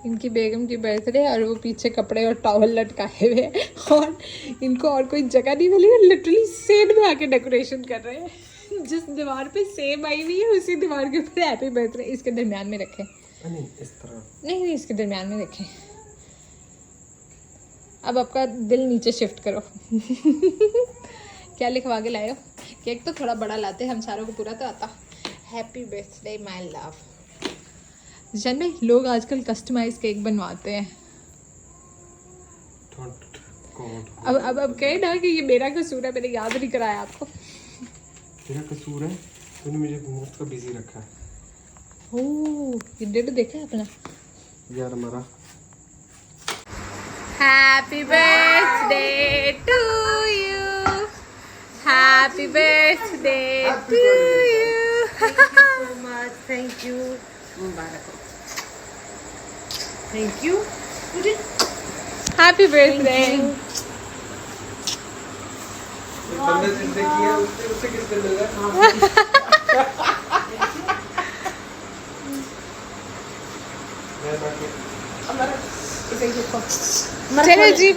इनकी बेगम की बर्थडे और वो पीछे कपड़े और टॉवल लटकाए हुए हैं और इनको और कोई जगह नहीं मिली है, लिटरली सेम में आके डेकोरेशन कर रहे हैं। जिस दीवार पे सेम आई हुई है उसी दीवार के ऊपर हैप्पी बर्थडे इसके दरमियान में रखें। नहीं इस तरह नहीं इसके दरमियान में रखें। अब आपका दिल नीचे शिफ्ट करो। क्या लिखवा के लाए हो? केक तो थोड़ा बड़ा लाते, हम सारों को पूरा तो आता। Happy birthday my love. जन भाई लोग आजकल कस्टमाइज केक बनवाते हैं। अब कहे ना कि ये मेरा कसूर है, मैंने याद नहीं कराया आपको। तेरा कसूर है, तूने मुझे मुफ्त का बिजी रखा है। ओह ये डेट देखा है अपना यार हमारा। Happy birthday to you, happy birthday to you. Thank you, मुबारक हो। Thank you, happy birthday. बंदे जिसने किया उससे किसने मिला? चलो जी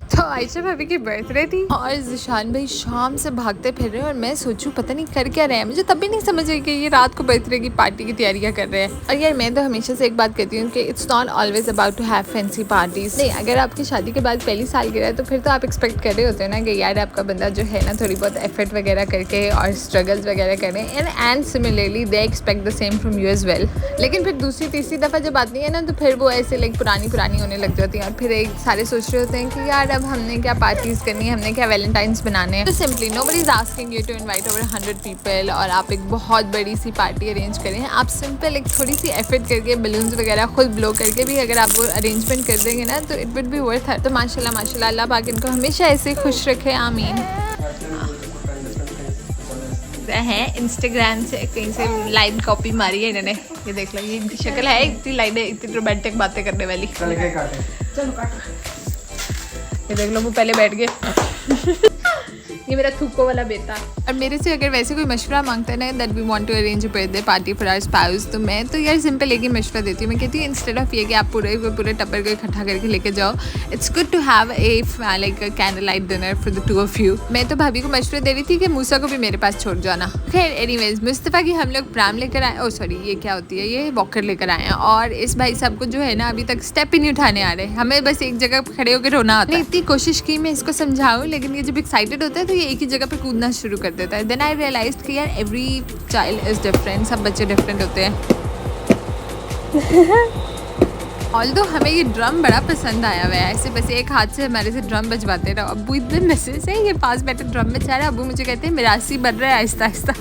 तो आयशा भाभी की बर्थडे थी और जिशान भाई शाम से भागते फिर रहे हैं और मैं सोचूं पता नहीं कर क्या रहे हैं। मुझे तब भी नहीं समझ आई कि ये रात को बर्थडे की पार्टी की तैयारियां कर रहे हैं। और यार मैं तो हमेशा से एक बात कहती हूँ कि it's not always about to have fancy parties. नहीं, अगर आपकी शादी के बाद पहली साल गिरा है तो फिर तो आप एक्सपेक्ट कर रहे होते हैं ना कि यार आपका बंदा जो है ना थोड़ी बहुत एफर्ट वगैरह करके और स्ट्रगल्स वगैरह करें and similarly they expect the same from you as well. लेकिन फिर दूसरी तीसरी दफ़ा जब आती है ना तो फिर वो ऐसे लाइक पुरानी होने लग जाती है और फिर एक सारे सोच रहे होते हैं कि यार अब हमने क्या पार्टीज करनी है, हमने क्या वैलेंटाइंस बनाने हैं। तो simply nobody is asking you to invite over 100 people और आप एक बहुत बड़ी सी पार्टी अरेंज करें। आप सिंपल एक थोड़ी सी एफर्ट करके बलून्स वगैरह खुद ब्लो करके भी अगर आप वो अरेंजमेंट कर देंगे ना तो it would be worth it. तो माशाल्लाह माशाल्लाह अल्लाह पाक इनको हमेशा ऐसे खुश रखे, आमीन। है इंस्टाग्राम से कहीं से लाइन कॉपी मारी है इन्होंने। ये देख लो, ये इनकी शक्ल है, इतनी लाइनें, इतनी रोमांटिक बातें करने वाली। चलो काटो। ये देख लो वो पहले बैठ गए। ये मेरा थूको वाला बेटा। और मेरे से अगर वैसे कोई मशवरा मांगता है ना that we want to arrange a birthday party for our spouse, तो मैं तो यार सिंपल एक ही मशवरा देती हूँ। मैं कहती हूँ इंस्टेड ऑफ ये कि आप पूरे टब्बर को इकट्ठा करके लेके जाओ, it's good to have a like candle light dinner for the two of you. मैं तो भाभी को मशवरा दे रही थी कि मूसा को भी मेरे पास छोड़ जाना। खैर एनीवेज मुस्तफ़ा की हम लोग प्राम लेकर आए, ओ सॉरी ये क्या होती है, ये वॉकर लेकर आए हैं। और इस भाई साहब को जो है ना अभी तक स्टेप ही नहीं उठाने आ रहे, हमें बस एक जगह खड़े होकर रोना आता है। इतनी कोशिश की मैं इसको समझाऊँ, लेकिन ये जब एक्साइटेड होता है तो ये एक ही जगह पर कूदना शुरू कर देता है। देन आई रियलाइज्ड कि यार एवरी चाइल्ड इज डिफरेंट, सब बच्चे डिफरेंट होते हैं। ऑल्दो हमें ये ड्रम बड़ा पसंद आया हुआ है, ऐसे बस एक हाथ से हमारे से ड्रम बजवाते रहो। अब्बू इतने नशे से ये पास बैठे ड्रम में चाह रहे, अब्बू मुझे कहते हैं मिरासी बन रहा है आहिस्ता आहिस्ता।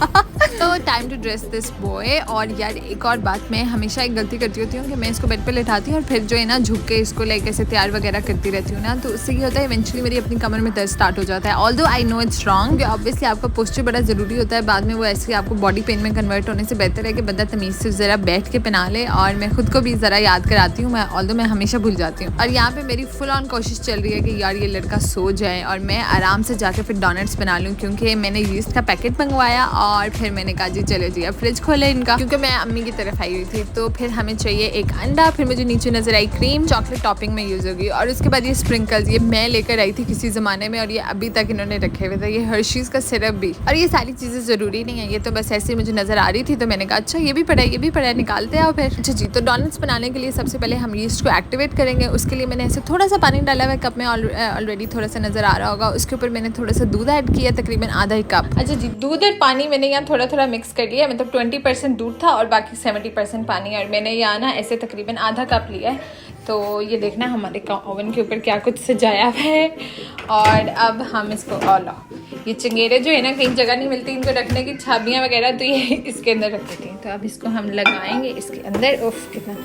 तो time to dress this boy. और यार एक और बात, मैं हमेशा एक गलती करती होती हूँ कि मैं इसको बेड पे लेटाती हूँ और फिर जो है ना झुक के इसको लाइक ऐसे तैयार वगैरह करती रहती हूँ ना, तो उससे ये होता है इवेंचुअली मेरी अपनी कमर में दर्द स्टार्ट हो जाता है। Although I know it's wrong, obviously आपका पोस्चर बड़ा ज़रूरी होता है, बाद में वो ऐसे आपको बॉडी पेन में कन्वर्ट होने से बेहतर है कि बंदा तमीज़ से ज़रा बैठ के पहना ले। और मैं खुद को भी ज़रा याद कराती हूँ, मैं ऑल्दो मैं हमेशा भूल जाती हूँ। और यहाँ पे मेरी फुल ऑन कोशिश चल रही है कि यार ये लड़का सो जाए और मैं आराम से जाके फिर डोनट्स बना लूँ, क्योंकि मैंने यीस्ट का पैकेट मंगवाया और फिर मैंने कहा जी चले जी अब फ्रिज खोले इनका, क्योंकि मैं अम्मी की तरफ आई हुई थी। तो फिर हमें चाहिए एक अंडा, फिर मुझे नीचे नजर आई क्रीम, चॉकलेट टॉपिंग में यूज़ होगी, और उसके बाद ये स्प्रिंकल्स, ये मैं लेकर आई थी किसी ज़माने में और ये अभी तक इन्होंने रखे हुए थे, ये हर्शीज़ का सिरप भी। और ये सारी चीज़ें ज़रूरी नहीं है, ये तो बस ऐसे मुझे नज़र आ रही थी तो मैंने कहा अच्छा ये भी पड़ा है निकालते आओ फिर। अच्छा जी, तो डोनट्स बनाने के लिए सबसे पहले हम यीस्ट को एक्टिवेट करेंगे। उसके लिए मैंने ऐसे थोड़ा सा पानी डाला हुआ है, कप में ऑलरेडी थोड़ा सा नज़र आ रहा होगा। उसके ऊपर मैंने थोड़ा सा दूध ऐड किया, तकरीबन आधा ही कप। अच्छा जी, दूध और पानी मैंने यहाँ थोड़ा थोड़ा मिक्स कर लिया, मतलब 20% दूध था और बाकी 70% पानी, और मैंने यहाँ ना ऐसे तकरीबन आधा कप लिया है। तो ये देखना हमारे ओवन के ऊपर क्या कुछ सजाया हुआ है। और अब हम इसको ये चंगेरे जो है ना कहीं जगह नहीं मिलती इनको रखने की, छाबियाँ वगैरह, तो ये इसके अंदर रख देती हैं। तो अब इसको हम लगाएंगे इसके अंदर। उफ कितना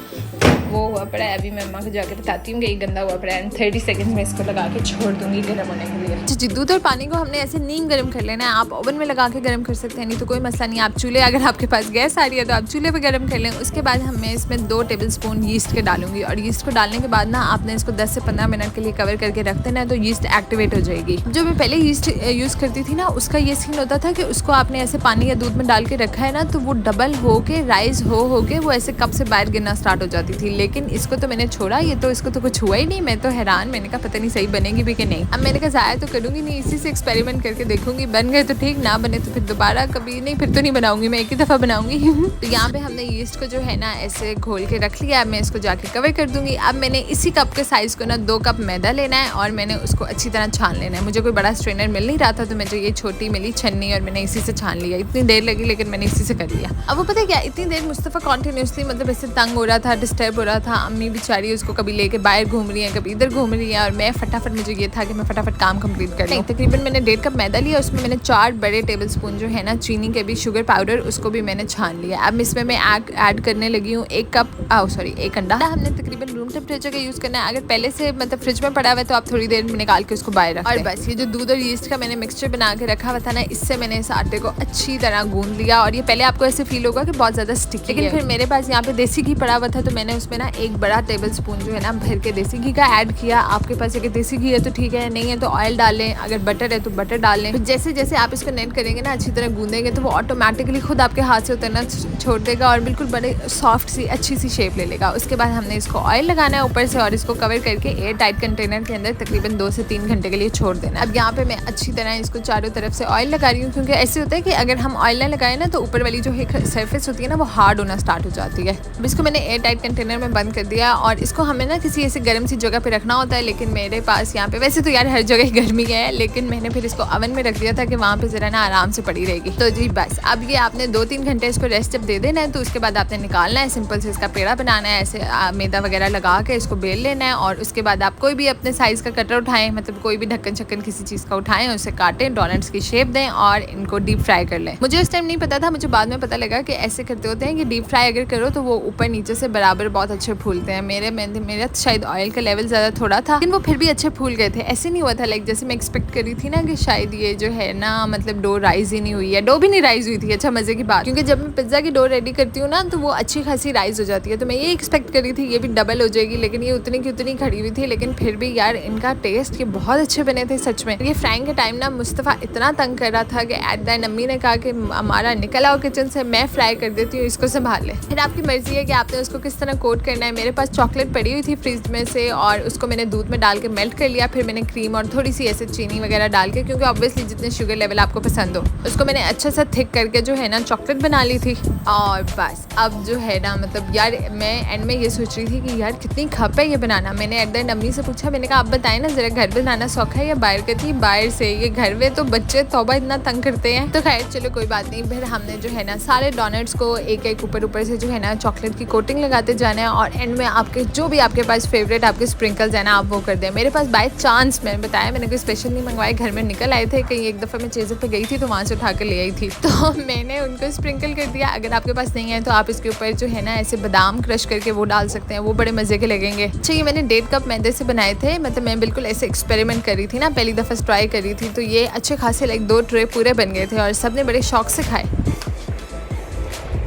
वो हुआ पड़ा है, अभी मैं अम्मा को जाके बताती हूँ कि ये गंदा हुआ पड़ा है। 30 सेकंड में इसको लगा के छोड़ दूंगी गर्म होने के लिए। जी, दूध और पानी को हमने ऐसे नीम गर्म कर लेना है। आप ओवन में लगा के गर्म कर सकते हैं, नहीं तो कोई मसला नहीं। आप चूल्हे, अगर आपके पास गैस आ रही है तो आप चूल्हे पर गर्म कर लें। उसके बाद मैं इसमें 2 टेबलस्पून यीस्ट के डालूंगी, और यीस्ट को डालने के बाद ना आपने इसको 10 से 15 मिनट के लिए कवर करके रख देना है, तो यीस्ट एक्टिवेट हो जाएगी। जो मैं पहले यीस्ट यूज़ करती थी ना, उसका ये सीन होता था कि उसको आपने ऐसे पानी या दूध में डाल के रखा है ना, तो वो डबल हो के राइज हो के वो ऐसे कप से बाहर गिरना स्टार्ट हो जाती थी। लेकिन इसको तो मैंने छोड़ा, ये तो इसको तो कुछ हुआ ही नहीं। मैं तो हैरान, मैंने कहा पता नहीं सही बनेगी भी कि नहीं। अब मैंने कहा ज़ाया तो करूँगी नहीं, इसी से एक्सपेरिमेंट करके देखूंगी, बन गए तो ठीक, ना बने तो फिर दोबारा कभी नहीं, फिर तो नहीं बनाऊंगी, मैं एक ही दफ़ा बनाऊंगी। तो यहाँ पे हमने यीस्ट को जो है ना ऐसे घोल के रख लिया। अब मैं इसको जाके कवर कर दूंगी। अब मैंने इसी कप के साइज़ को ना 2 कप मैदा लेना है और मैंने उसको अच्छी तरह छान लेना है। मुझे कोई बड़ा स्ट्रेनर मिल नहीं रहा था, तो मुझे ये छोटी मिली छन्नी और मैंने इसी से छान लिया। इतनी देर लगी लेकिन मैंने इसी से कर लिया। अब वो पता है क्या, इतनी देर मुस्तफ़ा कॉन्टीन्यूसली मतलब ऐसे तंग हो रहा था, डिस्टर्ब हो रहा था। अम्मी बेचारी उसको कभी लेके बाहर घूम रही है, कभी इधर घूम रही है, और मैं फटाफट, मुझे ये था कि मैं फटाफट काम कंप्लीट कर लूँ। तकरीबन मैंने 1.5 कप मैदा लिया, उसमें मैंने 4 बड़े टेबल स्पून जो है ना चीनी के भी शुगर पाउडर, उसको भी मैंने छान लिया। अब इसमें मैं ऐड करने लगी हूँ 1 अंडा। हमने तकरीबन रूम टेम्परेचर का यूज़ करना है। अगर पहले से मतलब फ्रिज में पड़ा हुआ है तो आप थोड़ी देर में निकाल के उसको बाहर रखें। और बस ये जो दूध और यीस्ट का मैंने मिक्सचर बना के रखा हुआ था ना, इससे मैंने इस आटे को अच्छी तरह गूंद लिया। और ये पहले आपको ऐसे फील होगा कि बहुत ज़्यादा स्टिकी, लेकिन फिर मेरे पास यहाँ पे देसी घी पड़ा हुआ था, तो मैंने उसमें ना 1 बड़ा टेबल स्पून जो है ना भर के देसी घी का ऐड किया। आपके पास अगर देसी घी है तो ठीक है, नहीं है तो ऑयल डाल लें, अगर बटर है तो बटर डाल लें। जैसे जैसे आप इसको नेट करेंगे ना, अच्छी तरह गूंदेंगे, तो वो ऑटोमेटिकली खुद आपके हाथ से उतरना छोड़ देगा और बिल्कुल बड़े सॉफ्ट सी अच्छी सी शेप ले लेगा। उसके बाद हमने इसको ऑयल लगाना है ऊपर से और इसको कवर करके एयर टाइट कंटेनर के अंदर तकरीबन 2 से 3 घंटे के लिए छोड़ देना। अब यहाँ पे मैं अच्छी तरह इसको चारों तरफ से ऑयल लगा रही हूँ, क्योंकि ऐसे होता है कि अगर हम ऑयल ना लगाए ना तो ऊपर वाली जो सरफेस होती है ना वो हार्ड होना स्टार्ट हो जाती है। अब इसको मैंने एयर टाइट कंटेनर में बंद कर दिया और इसको हमें ना किसी ऐसे गर्म सी जगह पे रखना होता है, लेकिन मेरे पास यहाँ पे वैसे तो यार हर जगह गर्मी है, लेकिन मैंने फिर इसको ओवन में रख दिया था कि वहाँ पे जरा ना आराम से पड़ी रहेगी। तो जी बस अब ये आपने 2-3 घंटे इसको रेस्ट जब दे देना है तो उसके बाद आपने निकालना है, सिंपल से इसका पेड़ा बनाना है, ऐसे मैदा वगैरह लगा के इसको बेल लेना है। और उसके बाद आप कोई भी अपने साइज़ का कटर उठाएं, मतलब कोई भी ढक्कन छक्कन किसी चीज़ का उठाएं, उसे काटें, डोनट्स की शेप दें और इनको डीप फ्राई कर लें। मुझे उस टाइम नहीं पता था, मुझे बाद में पता लगा कि ऐसे करते होते हैं कि डीप फ्राई अगर करो तो वो ऊपर नीचे से बराबर बहुत अच्छे फूलते हैं। मेरा शायद ऑयल का लेवल ज़्यादा थोड़ा था, लेकिन वो फिर भी अच्छे फूल गए थे। ऐसे नहीं हुआ था लाइक जैसे मैं एक्सपेक्ट करी थी ना कि शायद ये जो है ना मतलब डो राइज ही नहीं हुई है। डो भी नहीं राइज हुई थी। अच्छा मज़े की बात, क्योंकि जब मैं पिज़्ज़ा की डो रेडी करती हूँ ना तो वो अच्छी खासी राइज हो जाती है, तो मैं ये एक्सपेक्ट करी थी ये भी डबल हो जाएगी, लेकिन ये उतनी की उतनी खड़ी हुई थी। लेकिन फिर भी यार इनका टेस्ट ये बहुत अच्छे बने थे सच में। ये फ्राइंग के टाइम ना मुस्तफ़ा इतना तंग कर रहा था कि एट द एंड अम्मी ने कहा कि हमारा निकल आओ किचन से, मैं फ्राई कर देती हूँ, इसको संभाल ले। फिर आपकी मर्जी है कि आपने उसको किस तरह कोट करना है। मेरे पास चॉकलेट पड़ी हुई थी फ्रिज में से और उसको मैंने दूध में डाल के मेल्ट कर लिया। फिर मैंने क्रीम और थोड़ी सी ऐसे चीनी वगैरह डाल के, क्योंकि ऑब्वियसली जितने शुगर लेवल आपको पसंद हो, उसको मैंने अच्छा सा थिक करके जो है ना चॉकलेट बना ली थी। और बस अब जो है ना मतलब यार मैं एंड में ये सोच रही थी कि यार कितनी खप है ये बनाना। मैंने एट द एंड अम्मी से पूछा, मैंने कहा आप बताएं ना जरा घर बनाना सौखा है या बाहर का थी? बाहर से। ये घर में तो बच्चे तौबा इतना तंग करते हैं। तो खैर चलो कोई बात नहीं। फिर हमने जो है ना सारे डोनट्स को एक एक ऊपर से जो है ना चॉकलेट की कोटिंग लगाते जाना है और एंड में आपके जो भी आपके पास फेवरेट आपके स्प्रिंकल्स है ना आप वो कर दें। मेरे पास बाय चांस मैंने बताया मैंने कोई स्पेशल नहीं मंगवाए, घर में निकल आए थे कहीं, एक दफ़ा मैं चेज़र पे गई थी तो वहाँ से उठा कर ले आई थी, तो मैंने उनको स्प्रिंकल कर दिया। अगर आपके पास नहीं है तो आप इसके ऊपर जो है ना ऐसे बादाम क्रश करके वो डाल सकते हैं, वो बड़े मज़े के लगेंगे। अच्छा ये मैंने 1.5 कप मैदे से बनाए थे, मतलब मैं बिल्कुल ऐसे एक्सपेरिमेंट कर रही थी ना, पहली दफ़ा ट्राई करी थी, तो ये अच्छे खासे लाइक 2 ट्रे पूरे बन गए थे और सब ने बड़े शौक से खाए।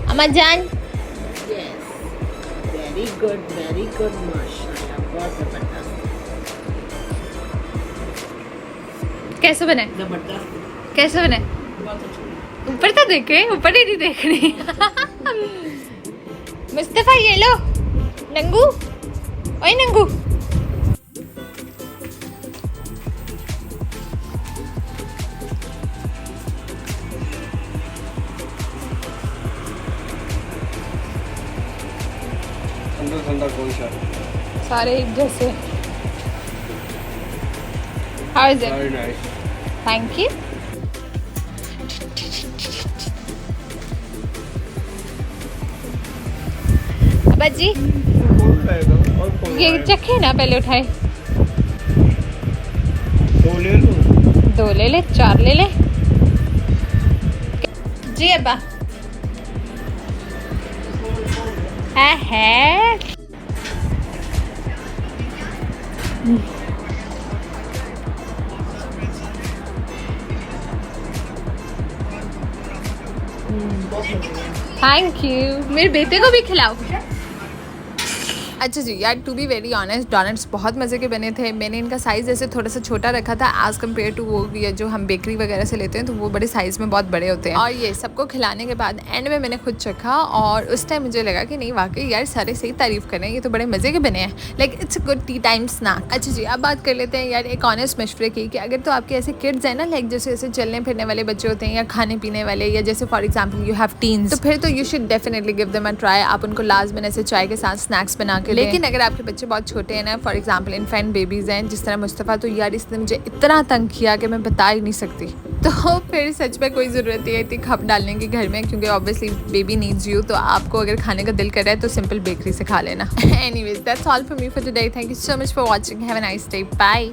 अम्मा जान वेरी गुड माशाल्लाह, बहुत जबरदस्त कैसे बने? जबरदस्त, कैसे बने? बहुत अच्छा। ऊपर तो देखे, ऊपर ही नहीं देख रही। मुस्तफ़ा ये लो नंगू, ओए नंगू ठंडा कोई सा सारे एक जैसे। How is it? Very nice. Thank you. अब्बा जी ये चखे ना पहले उठाए। 2 ले लो। 2 ले ले, 4 ले ले। जी अब्बा है थैंक यू। मेरे बेटे को भी खिलाओ। अच्छा जी यार, to be very honest donuts बहुत मज़े के बने थे। मैंने इनका साइज़ ऐसे थोड़ा सा छोटा रखा था एज़ कम्पेयर टू वो ये जो हम बेकरी वगैरह से लेते हैं, तो वो बड़े साइज़ में बहुत बड़े होते हैं। और ये सबको खिलाने के बाद एंड में मैंने खुद चखा और उस टाइम मुझे लगा कि नहीं वाकई यार सारे सही तारीफ़ कर रहे हैं, ये तो बड़े मज़े के बने हैं। Like it's a good tea time snack. अच्छा जी, अब बात कर लेते हैं यार एक ऑनेस्ट मशवरे की कि अगर तो आपके ऐसे किड्स हैं ना, लाइक जैसे ऐसे चलने फिरने वाले बच्चे होते हैं या खाने पीने वाले, या जैसे for example you have teens, तो फिर तो you should definitely give them a try. आप उनको लास्ट में ऐसे चाय के साथ स्नैक्स बना के। लेकिन अगर आपके बच्चे बहुत छोटे हैं ना, फॉर एग्जाम्पल इनफेंट बेबीज़ हैं जिस तरह मुस्तफ़ा, तो यार इसने मुझे इतना तंग किया कि मैं बता ही नहीं सकती। तो फिर सच में कोई ज़रूरत नहीं है इतनी खप डालने की घर में, क्योंकि ऑब्वियसली बेबी नीड्स यू। तो आपको अगर खाने का दिल कर रहा है तो सिंपल बेकरी से खा लेना। Anyways that's all for me for today. Thank you so much for watching. Have a nice day. Bye.